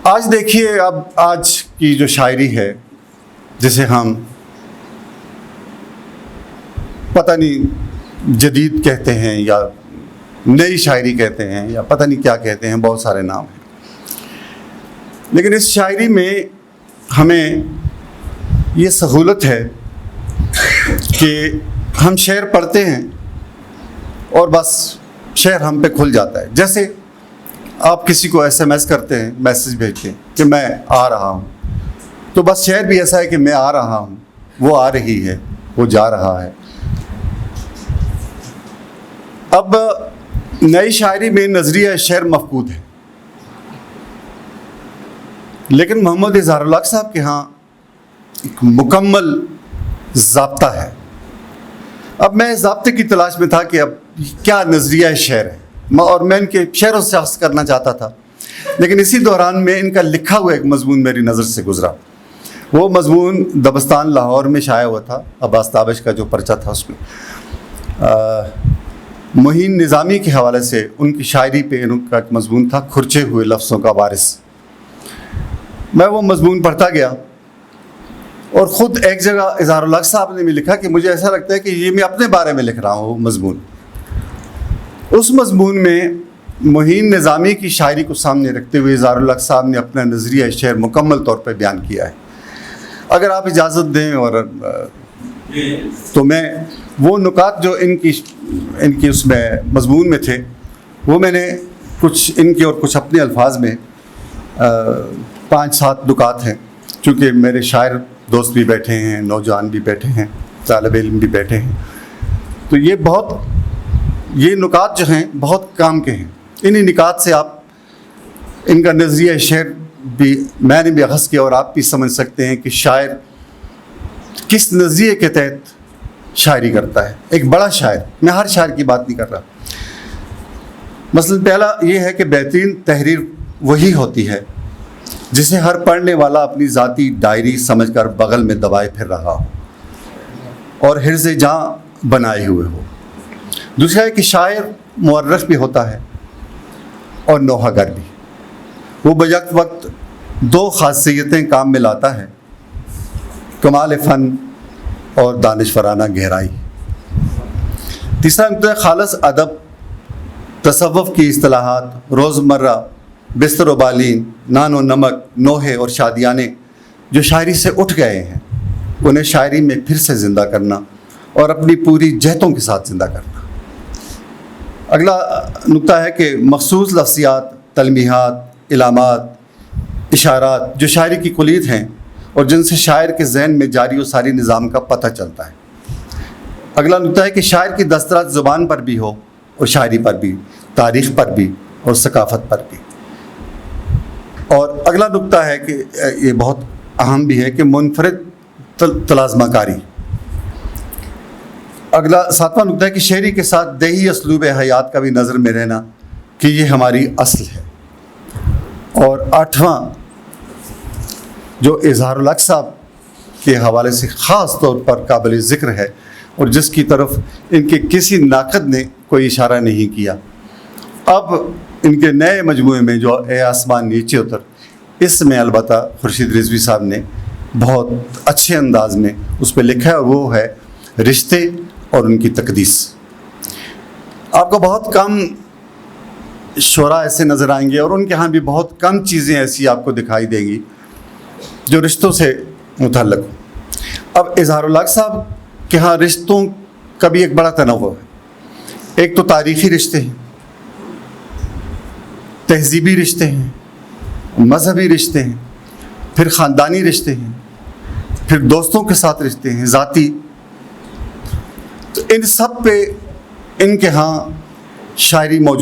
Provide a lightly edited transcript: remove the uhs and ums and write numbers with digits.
آج دیکھیے، اب آج کی جو شاعری ہے جسے ہم پتہ نہیں جدید کہتے ہیں یا نئی شاعری کہتے ہیں یا پتہ نہیں کیا کہتے ہیں، بہت سارے نام ہیں، لیکن اس شاعری میں ہمیں یہ سہولت ہے کہ ہم شعر پڑھتے ہیں اور بس شعر ہم پہ کھل جاتا ہے. جیسے آپ کسی کو SMS کرتے ہیں، میسج بھیجتے ہیں کہ میں آ رہا ہوں، تو بس شعر بھی ایسا ہے کہ میں آ رہا ہوں، وہ آ رہی ہے، وہ جا رہا ہے. اب نئی شاعری میں نظریہ شعر مفقود ہے، لیکن محمد اظہار الحق صاحب کے ہاں ایک مکمل ضابطہ ہے. اب میں اس ضابطے کی تلاش میں تھا کہ اب کیا نظریہ شعر ہے، اور میں ان کے شعروں سے اخذ کرنا چاہتا تھا، لیکن اسی دوران میں ان کا لکھا ہوا ایک مضمون میری نظر سے گزرا. وہ مضمون دبستان لاہور میں شائع ہوا تھا، عباس تابش کا جو پرچہ تھا، اس میں معین نظامی کے حوالے سے ان کی شاعری پہ ان کا ایک مضمون تھا، کھرچے ہوئے لفظوں کا وارث. میں وہ مضمون پڑھتا گیا اور خود ایک جگہ اظہار الحق صاحب نے بھی لکھا کہ مجھے ایسا لگتا ہے کہ یہ میں اپنے بارے میں لکھ رہا ہوں. وہ مضمون، اس مضمون میں معین نظامی کی شاعری کو سامنے رکھتے ہوئے اظہار الحق صاحب نے اپنا نظریہ شعر مکمل طور پہ بیان کیا ہے. اگر آپ اجازت دیں اور تو میں وہ نکات جو ان کی اس میں مضمون میں تھے، وہ میں نے کچھ ان کے اور کچھ اپنے الفاظ میں 5-7 نکات ہیں. چونکہ میرے شاعر دوست بھی بیٹھے ہیں، نوجوان بھی بیٹھے ہیں، طالب علم بھی بیٹھے ہیں، تو یہ نکات جو ہیں بہت کام کے ہیں. انہی نکات سے آپ ان کا نظریہ شعر بھی میں نے بھی اخذ کیا، اور آپ بھی سمجھ سکتے ہیں کہ شاعر کس نظریے کے تحت شاعری کرتا ہے. ایک بڑا شاعر، میں ہر شاعر کی بات نہیں کر رہا. مثلا پہلا یہ ہے کہ بہترین تحریر وہی ہوتی ہے جسے ہر پڑھنے والا اپنی ذاتی ڈائری سمجھ کر بغل میں دبائے پھر رہا ہو اور حرز جاں بنائے ہوئے ہو. دوسرا ہے کہ شاعر مورخ بھی ہوتا ہے اور نوحہ گر بھی. وہ بیک وقت 2 خاصیتیں کام میں لاتا ہے: کمال فن اور دانشورانہ گہرائی. تیسرا نقطہ ہے خالص ادب، تصوف کی اصطلاحات، روزمرہ بستر و بالین، نان و نمک، نوحے اور شادیانے جو شاعری سے اٹھ گئے ہیں، انہیں شاعری میں پھر سے زندہ کرنا اور اپنی پوری جہتوں کے ساتھ زندہ کرنا. اگلا نقطہ ہے کہ مخصوص لفظیات، تلمیحات، علامات، اشارات جو شاعری کی کلیت ہیں اور جن سے شاعر کے ذہن میں جاری و ساری نظام کا پتہ چلتا ہے. اگلا نقطہ ہے کہ شاعر کی دسترات زبان پر بھی ہو اور شاعری پر بھی، تاریخ پر بھی اور ثقافت پر بھی. اور اگلا نقطہ ہے کہ یہ بہت اہم بھی ہے کہ منفرد تلازمہ کاری. اگلا 7واں نقطہ ہے کہ شاعری کے ساتھ دیہی اسلوب حیات کا بھی نظر میں رہنا کہ یہ ہماری اصل ہے. اور 8واں جو اظہار الحق صاحب کے حوالے سے خاص طور پر قابل ذکر ہے اور جس کی طرف ان کے کسی ناقد نے کوئی اشارہ نہیں کیا. اب ان کے نئے مجموعے میں جو اے آسمان نیچے اتر، اس میں البتہ خورشید رضوی صاحب نے بہت اچھے انداز میں اس پہ لکھا ہے، اور وہ ہے رشتے اور ان کی تقدیس. آپ کو بہت کم شعراء ایسے نظر آئیں گے اور ان کے ہاں بھی بہت کم چیزیں ایسی آپ کو دکھائی دیں گی جو رشتوں سے متعلق ہوں. اب اظہار الحق صاحب کے ہاں رشتوں کا بھی ایک بڑا تنوع ہے. ایک تو تاریخی رشتے ہیں، تہذیبی رشتے ہیں، مذہبی رشتے ہیں، پھر خاندانی رشتے ہیں، پھر دوستوں کے ساتھ رشتے ہیں، ذاتی. تو ان سب پہ ان کے ہاں شاعری موجود